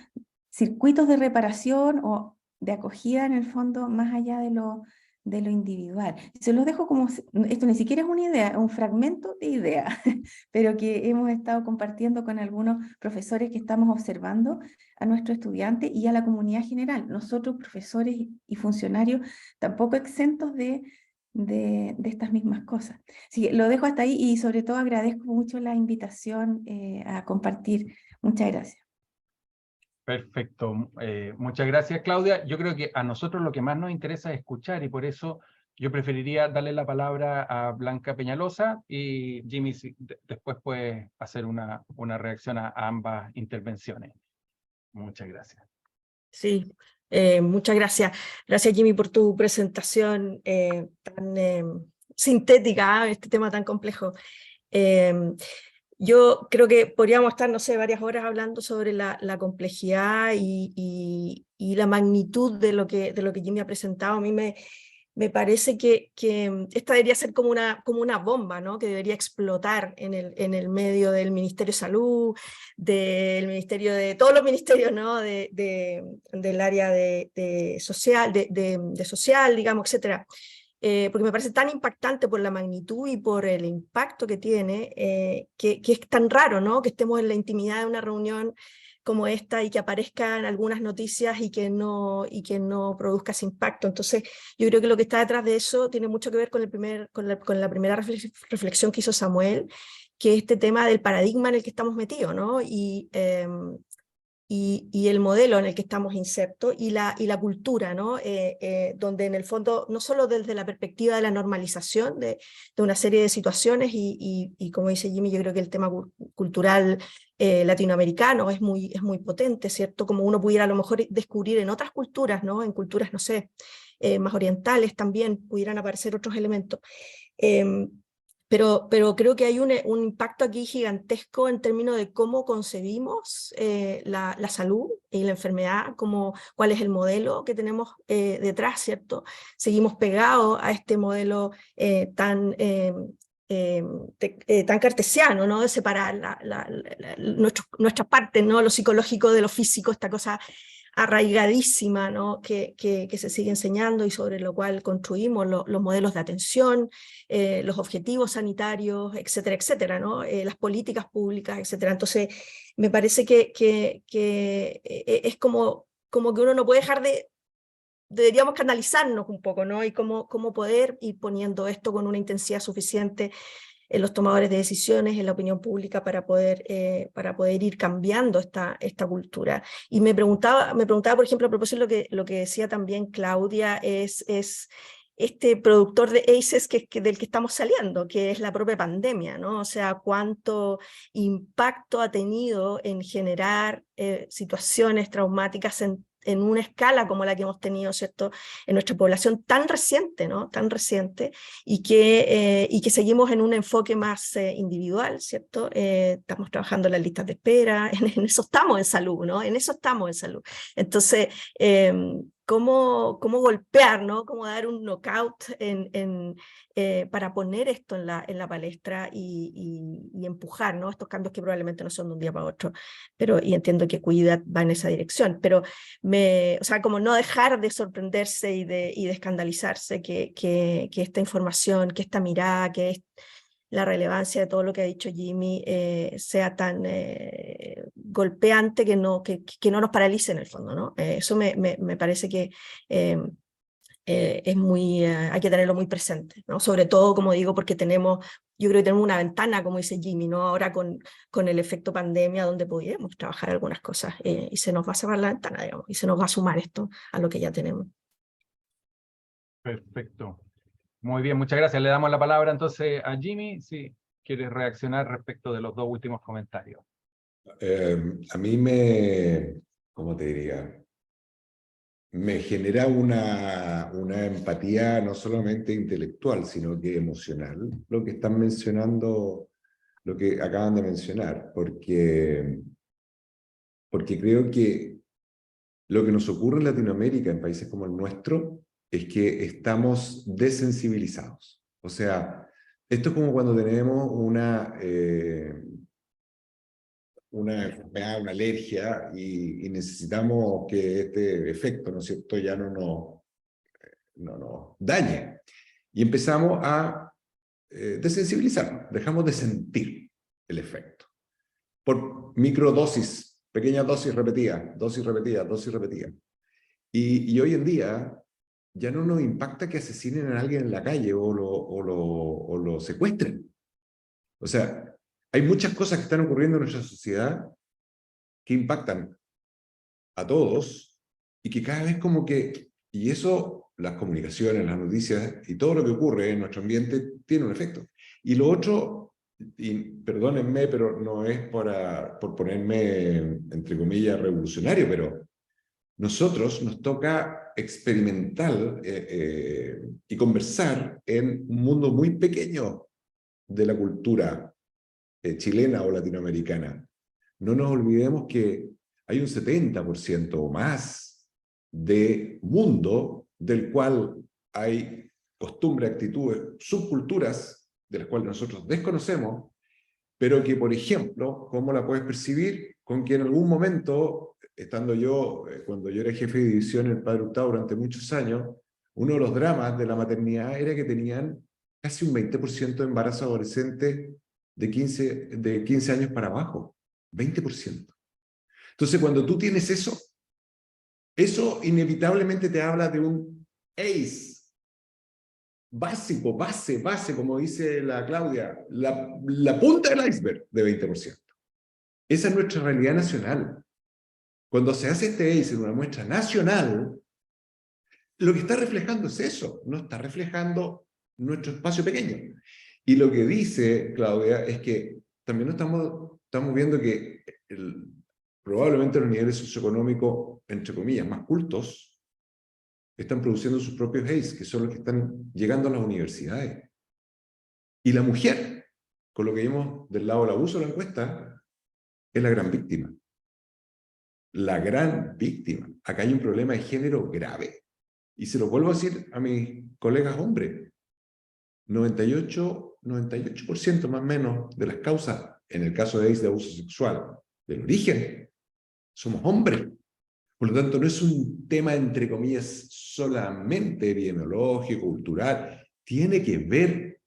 circuitos de reparación o de acogida, en el fondo, más allá de lo individual. Se los dejo como, esto ni siquiera es una idea, es un fragmento de idea, pero que hemos estado compartiendo con algunos profesores que estamos observando a nuestros estudiantes y a la comunidad general. Nosotros, profesores y funcionarios, tampoco exentos de estas mismas cosas. Así que lo dejo hasta ahí y sobre todo agradezco mucho la invitación a compartir. Muchas gracias. Perfecto. Muchas gracias, Claudia. Yo creo que a nosotros lo que más nos interesa es escuchar y por eso yo preferiría darle la palabra a Blanca Peñalosa y Jimmy después puede hacer una reacción a ambas intervenciones. Muchas gracias. Sí, muchas gracias. Gracias, Jimmy, por tu presentación tan sintética, este tema tan complejo. Yo creo que podríamos estar, no sé, varias horas hablando sobre la complejidad y la magnitud de lo que Jimmy ha presentado. A mí me parece que esta debería ser como una bomba, ¿no? Que debería explotar en el medio del Ministerio de Salud, del Ministerio de todos los ministerios, ¿no? Del área de social, social, digamos, etcétera. Porque me parece tan impactante por la magnitud y por el impacto que tiene, que es tan raro, ¿no? Que estemos en la intimidad de una reunión como esta y que aparezcan algunas noticias y que no produzca ese impacto. Entonces, yo creo que lo que está detrás de eso tiene mucho que ver con la primera reflexión que hizo Samuel, que es este tema del paradigma en el que estamos metidos, ¿no? Y el modelo en el que estamos insertos y la cultura, ¿no? Donde en el fondo, no solo desde la perspectiva de la normalización de una serie de situaciones y como dice Jimmy, yo creo que el tema cultural latinoamericano es muy potente, ¿cierto? Como uno pudiera a lo mejor descubrir en otras culturas, ¿no? En culturas, no sé, más orientales también pudieran aparecer otros elementos. Pero creo que hay un impacto aquí gigantesco en términos de cómo concebimos la salud y la enfermedad, cuál es el modelo que tenemos detrás, ¿cierto? Seguimos pegados a este modelo tan cartesiano, ¿no? De separar nuestra parte, ¿no? Lo psicológico de lo físico, esta cosa arraigadísima, ¿no? que se sigue enseñando y sobre lo cual construimos los modelos de atención, los objetivos sanitarios, etcétera, etcétera, ¿no? Las políticas públicas, etcétera. Entonces, me parece que es como que uno no puede dejar deberíamos canalizarnos un poco, ¿no? Y cómo poder ir poniendo esto con una intensidad suficiente en los tomadores de decisiones, en la opinión pública, para poder ir cambiando esta cultura. Y me preguntaba, por ejemplo, a propósito de lo que decía también Claudia, es este productor de ACEs del que estamos saliendo, que es la propia pandemia, ¿no? O sea, cuánto impacto ha tenido en generar situaciones traumáticas en una escala como la que hemos tenido, ¿cierto?, en nuestra población tan reciente, ¿no? Tan reciente, y que seguimos en un enfoque más individual, ¿cierto? Estamos trabajando en las listas de espera, en eso estamos en salud, ¿no? En eso estamos en salud. Entonces, cómo golpear, ¿no? Cómo dar un knockout para poner esto en la palestra y empujar, ¿no? Estos cambios que probablemente no son de un día para otro, y entiendo que Cuidad va en esa dirección, pero o sea, como no dejar de sorprenderse y de escandalizarse que esta información, que esta mirada, que es la relevancia de todo lo que ha dicho Jimmy sea tan golpeante que no nos paralice en el fondo, ¿no? Eso me parece que hay que tenerlo muy presente, ¿no? Sobre todo, como digo, porque yo creo que tenemos una ventana, como dice Jimmy, ¿no? Ahora con el efecto pandemia, donde podríamos trabajar algunas cosas, y se nos va a cerrar la ventana, digamos, y se nos va a sumar esto a lo que ya tenemos. Perfecto. Muy bien, muchas gracias. Le damos la palabra entonces a Jimmy, si quieres reaccionar respecto de los dos últimos comentarios. A mí ¿cómo te diría? Me genera una empatía no solamente intelectual, sino que emocional, lo que están mencionando, lo que acaban de mencionar, porque creo que lo que nos ocurre en Latinoamérica, en países como el nuestro, es que estamos desensibilizados. O sea, esto es como cuando tenemos una enfermedad, una alergia, y necesitamos que este efecto, ¿no es cierto?, ya no nos dañe. Y empezamos a desensibilizarnos, dejamos de sentir el efecto. Por microdosis, pequeñas dosis repetidas, dosis repetidas, dosis repetidas. Y hoy en día ya no nos impacta que asesinen a alguien en la calle o lo secuestren. O sea, hay muchas cosas que están ocurriendo en nuestra sociedad que impactan a todos y que cada vez como que, y eso, las comunicaciones, las noticias y todo lo que ocurre en nuestro ambiente tiene un efecto. Y lo otro, y perdónenme, pero no es por ponerme, entre comillas, revolucionario, pero nosotros nos toca experimentar y conversar en un mundo muy pequeño de la cultura chilena o latinoamericana. No nos olvidemos que hay un 70% o más de mundo del cual hay costumbres, actitudes, subculturas de las cuales nosotros desconocemos, pero que, por ejemplo, ¿cómo la puedes percibir? Con que en algún momento, estando yo, cuando yo era jefe de división en el Padre Hurtado durante muchos años, uno de los dramas de la maternidad era que tenían casi un 20% de embarazos adolescentes de 15 años para abajo. 20%. Entonces, cuando tú tienes eso inevitablemente te habla de un ACE básico, base, como dice la Claudia, la punta del iceberg de 20%. Esa es nuestra realidad nacional. Cuando se hace este ACE en una muestra nacional, lo que está reflejando es eso, no está reflejando nuestro espacio pequeño. Y lo que dice Claudia es que también estamos viendo que probablemente los niveles socioeconómicos, entre comillas, más cultos, están produciendo sus propios ACE, que son los que están llegando a las universidades. Y la mujer, con lo que vimos del lado del abuso de la encuesta, es la gran víctima. La gran víctima. Acá hay un problema de género grave. Y se lo vuelvo a decir a mis colegas hombres. 98% más o menos de las causas, en el caso de ACE de abuso sexual, del origen, somos hombres. Por lo tanto, no es un tema, entre comillas, solamente epidemiológico, cultural. Tiene que ver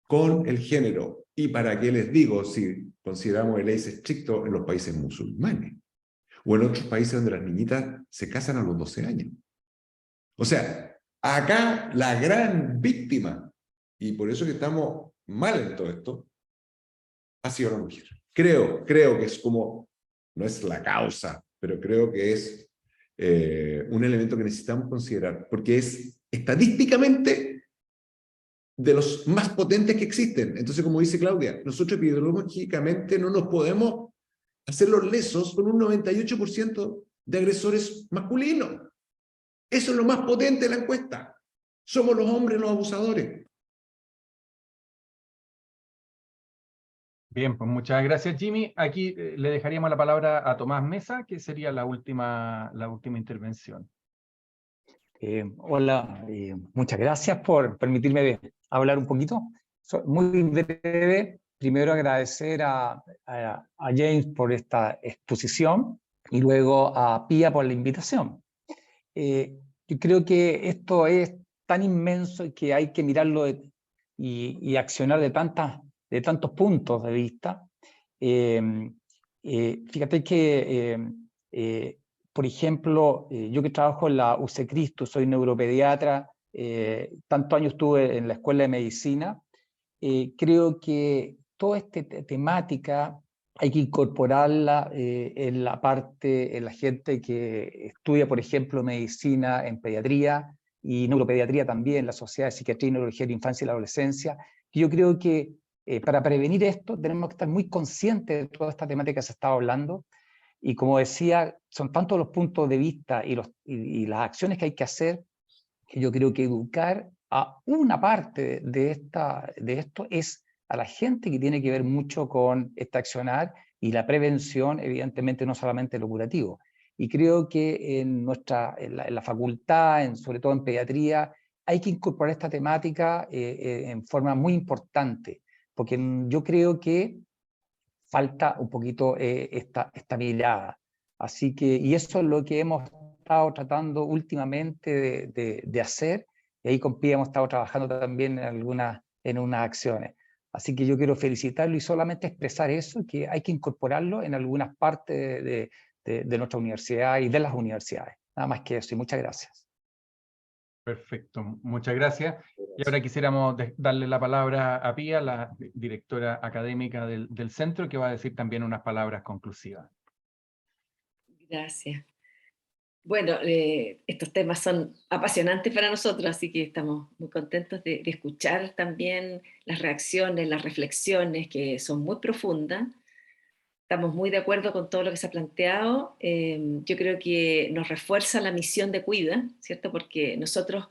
con el género. ¿Y para qué les digo si consideramos el ACE estricto en los países musulmanes? O en otros países donde las niñitas se casan a los 12 años. O sea, acá la gran víctima, y por eso que estamos mal en todo esto, ha sido la mujer. Creo que es como, no es la causa, pero creo que es un elemento que necesitamos considerar, porque es estadísticamente de los más potentes que existen. Entonces, como dice Claudia, nosotros epidemiológicamente no nos podemos hacer los lesos con un 98% de agresores masculinos. Eso es lo más potente de la encuesta. Somos los hombres los abusadores. Bien, pues muchas gracias, Jimmy. Aquí le dejaríamos la palabra a Tomás Mesa, que sería la última intervención. Hola, muchas gracias por permitirme hablar un poquito. Muy breve, primero agradecer a James por esta exposición y luego a Pía por la invitación. Yo creo que esto es tan inmenso que hay que mirarlo y accionar de tantos puntos de vista. Fíjate que por ejemplo, yo que trabajo en la UC Cristo, soy neuropediatra, tantos años estuve en la Escuela de Medicina, creo que toda esta temática hay que incorporarla en la parte, en la gente que estudia, por ejemplo, medicina en pediatría y neuropediatría también, la Sociedad de Psiquiatría y Neurología de la Infancia y la Adolescencia. Yo creo que para prevenir esto tenemos que estar muy conscientes de toda esta temática que se estaba hablando, y como decía, son tantos los puntos de vista y las acciones que hay que hacer, que yo creo que educar a una parte de esto es a la gente que tiene que ver mucho con este accionar, y la prevención, evidentemente, no solamente lo curativo. Y creo que en la facultad, sobre todo en pediatría, hay que incorporar esta temática en forma muy importante, porque yo creo que falta un poquito esta mirada. Así que, y eso es lo que hemos estado tratando últimamente de hacer, y ahí con Pía hemos estado trabajando también en unas acciones. Así que yo quiero felicitarlo y solamente expresar eso, que hay que incorporarlo en algunas partes de nuestra universidad y de las universidades. Nada más que eso, y muchas gracias. Perfecto, muchas gracias. Y ahora quisiéramos darle la palabra a Pía, la directora académica del centro, que va a decir también unas palabras conclusivas. Gracias. Bueno, estos temas son apasionantes para nosotros, así que estamos muy contentos de escuchar también las reacciones, las reflexiones, que son muy profundas. Estamos muy de acuerdo con todo lo que se ha planteado. Yo creo que nos refuerza la misión de Cuida, ¿cierto? Porque nosotros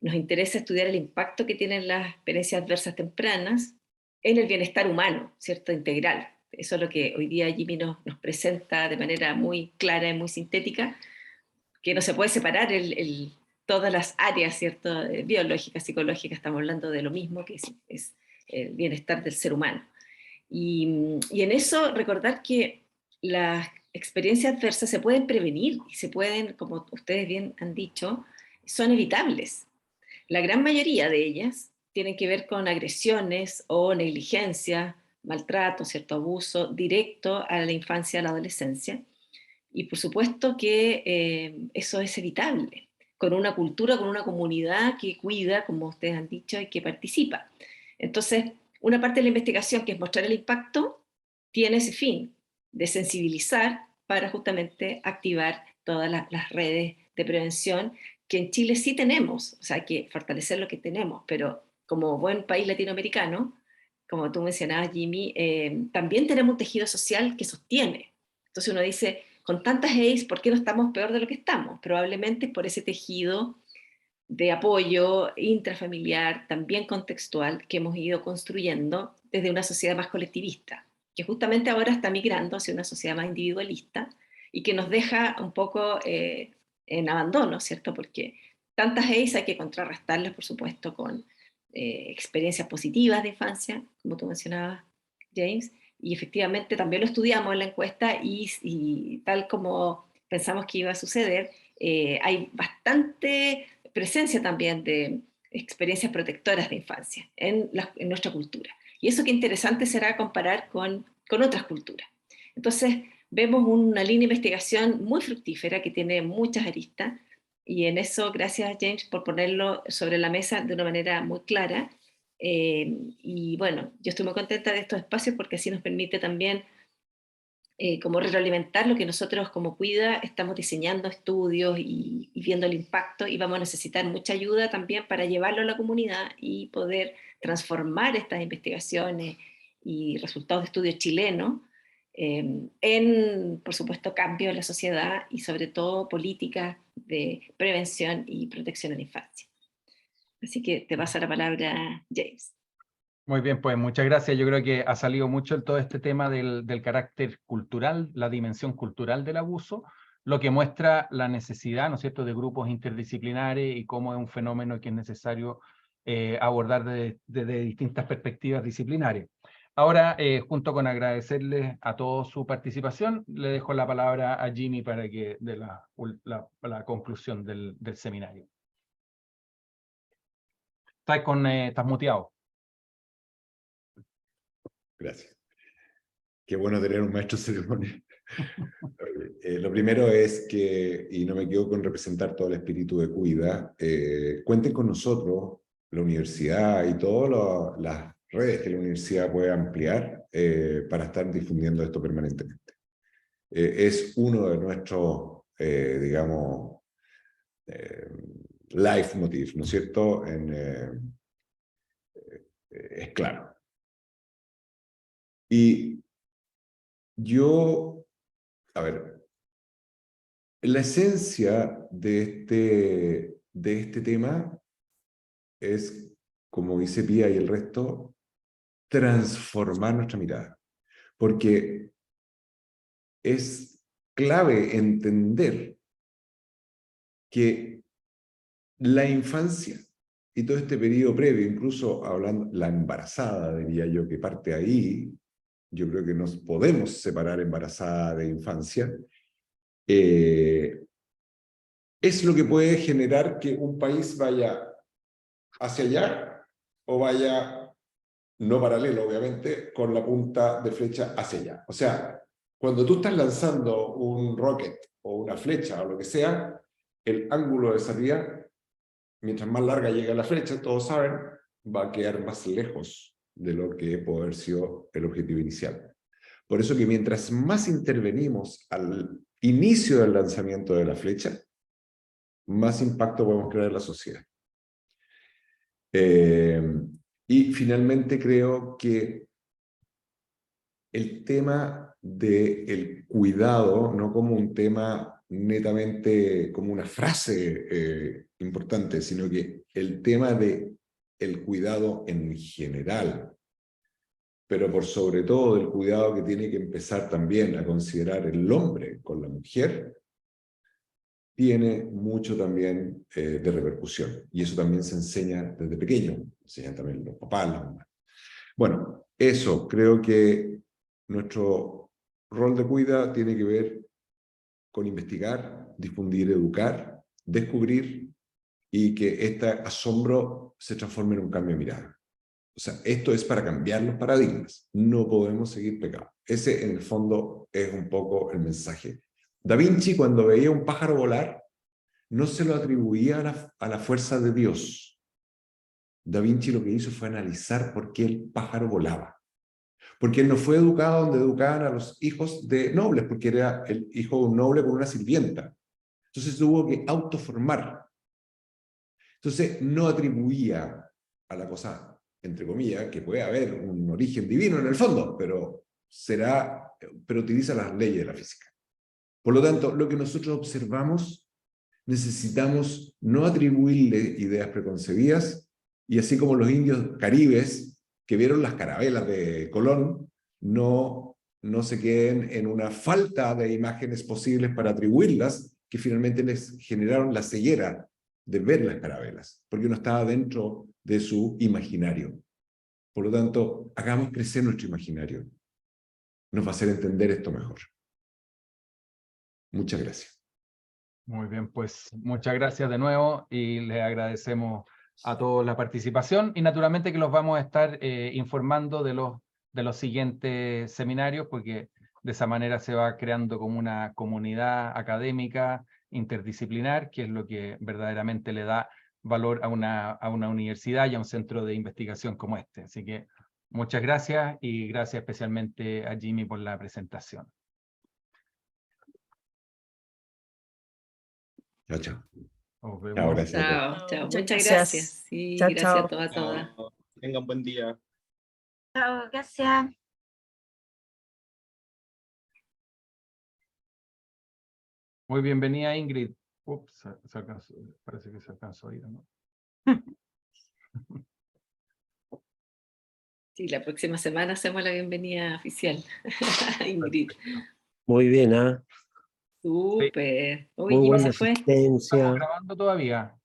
nos interesa estudiar el impacto que tienen las experiencias adversas tempranas en el bienestar humano, ¿cierto? Integral. Eso es lo que hoy día Jimmy nos presenta de manera muy clara y muy sintética, que no se puede separar todas las áreas, ¿cierto? Biológicas, psicológicas, estamos hablando de lo mismo, que es el bienestar del ser humano. Y en eso recordar que las experiencias adversas se pueden prevenir y se pueden, como ustedes bien han dicho, son evitables. La gran mayoría de ellas tienen que ver con agresiones o negligencia, maltrato, cierto abuso directo a la infancia y a la adolescencia. Y por supuesto que eso es evitable, con una cultura, con una comunidad que cuida, como ustedes han dicho, y que participa. Entonces, una parte de la investigación, que es mostrar el impacto, tiene ese fin, de sensibilizar para justamente activar todas las redes de prevención que en Chile sí tenemos, o sea, hay que fortalecer lo que tenemos, pero como buen país latinoamericano, como tú mencionabas, Jimmy, también tenemos un tejido social que sostiene. Entonces uno dice, con tantas AIDS, ¿por qué no estamos peor de lo que estamos? Probablemente por ese tejido de apoyo intrafamiliar, también contextual, que hemos ido construyendo desde una sociedad más colectivista, que justamente ahora está migrando hacia una sociedad más individualista y que nos deja un poco en abandono, ¿cierto? Porque tantas AIDS hay que contrarrestarlas, por supuesto, con experiencias positivas de infancia, como tú mencionabas, James, y efectivamente también lo estudiamos en la encuesta y tal como pensamos que iba a suceder, hay bastante presencia también de experiencias protectoras de infancia en nuestra cultura. Y eso qué interesante será comparar con otras culturas. Entonces, vemos una línea de investigación muy fructífera que tiene muchas aristas, y en eso, gracias James por ponerlo sobre la mesa de una manera muy clara. Y bueno, yo estoy muy contenta de estos espacios porque así nos permite también como retroalimentar lo que nosotros como Cuida estamos diseñando estudios y viendo el impacto, y vamos a necesitar mucha ayuda también para llevarlo a la comunidad y poder transformar estas investigaciones y resultados de estudios chilenos en, por supuesto, cambios en la sociedad y sobre todo políticas de prevención y protección a la infancia. Así que te paso la palabra, James. Muy bien, pues muchas gracias. Yo creo que ha salido mucho todo este tema del carácter cultural, la dimensión cultural del abuso, lo que muestra la necesidad, ¿no es cierto?, de grupos interdisciplinares y cómo es un fenómeno que es necesario abordar desde distintas perspectivas disciplinarias. Ahora, junto con agradecerles a todos su participación, le dejo la palabra a Jimmy para que dé la conclusión del seminario. Estás muteado. Gracias. Qué bueno tener un maestro de ceremonia. Lo primero es que, y no me quedo con representar todo el espíritu de Cuida, cuenten con nosotros, la universidad y todas las redes que la universidad puede ampliar para estar difundiendo esto permanentemente. Es uno de nuestros, digamos, life motif, ¿no es cierto? Es claro. Y yo, a ver, la esencia de este tema es, como dice Pía y el resto, transformar nuestra mirada. Porque es clave entender que la infancia y todo este periodo previo, incluso hablando la embarazada, diría yo, que parte ahí, yo creo que nos podemos separar embarazada de infancia, es lo que puede generar que un país vaya hacia allá o vaya, no paralelo obviamente, con la punta de flecha hacia allá. O sea, cuando tú estás lanzando un rocket o una flecha o lo que sea, el ángulo de salida, mientras más larga llega la flecha, todos saben, va a quedar más lejos de lo que puede haber sido el objetivo inicial. Por eso que mientras más intervenimos al inicio del lanzamiento de la flecha, más impacto podemos crear en la sociedad. Y finalmente creo que el tema del cuidado, no como un tema netamente, como una frase importante, sino que el tema del cuidado en general, pero por sobre todo el cuidado que tiene que empezar también a considerar el hombre con la mujer, tiene mucho también de repercusión. Y eso también se enseña desde pequeño, enseñan también los papás, las mamás. Bueno, eso, creo que nuestro rol de Cuida tiene que ver con investigar, difundir, educar, descubrir, y que este asombro se transforme en un cambio de mirada. O sea, esto es para cambiar los paradigmas. No podemos seguir pegados. Ese, en el fondo, es un poco el mensaje. Da Vinci, cuando veía un pájaro volar, no se lo atribuía a la fuerza de Dios. Da Vinci lo que hizo fue analizar por qué el pájaro volaba. Porque él no fue educado donde educaban a los hijos de nobles, porque era el hijo de un noble con una sirvienta. Entonces tuvo que autoformar. Entonces no atribuía a la cosa, entre comillas, que puede haber un origen divino en el fondo, pero utiliza las leyes de la física. Por lo tanto, lo que nosotros observamos, necesitamos no atribuirle ideas preconcebidas, y así como los indios caribes que vieron las carabelas de Colón, no se queden en una falta de imágenes posibles para atribuirlas, que finalmente les generaron la ceguera de ver las carabelas, porque no estaba dentro de su imaginario. Por lo tanto, hagamos crecer nuestro imaginario. Nos va a hacer entender esto mejor. Muchas gracias. Muy bien, pues muchas gracias de nuevo y les agradecemos a todos la participación, y naturalmente que los vamos a estar informando de los siguientes seminarios, porque de esa manera se va creando como una comunidad académica interdisciplinar, que es lo que verdaderamente le da valor a una universidad y a un centro de investigación como este. Así que muchas gracias, y gracias especialmente a Jimmy por la presentación. Chao, chao. Nos vemos. Chao, gracias. Chao, chao. Muchas Muchas gracias. gracias. Sí, Chao, gracias chao. a todas, todas. Tengan buen día. Chao, gracias. Muy bienvenida, Ingrid. Ups, parece que se alcanzó a ir, ¿no? Sí, la próxima semana hacemos la bienvenida oficial. Ingrid. Muy bien, ¿ah? Súper. Uy, Muy Jimmy buena se fue. asistencia. ¿Estamos grabando todavía?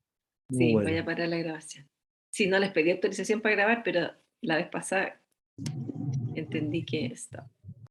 Muy Sí, bueno. voy a parar la grabación. Sí, no les pedí autorización para grabar, pero la vez pasada entendí que estaba.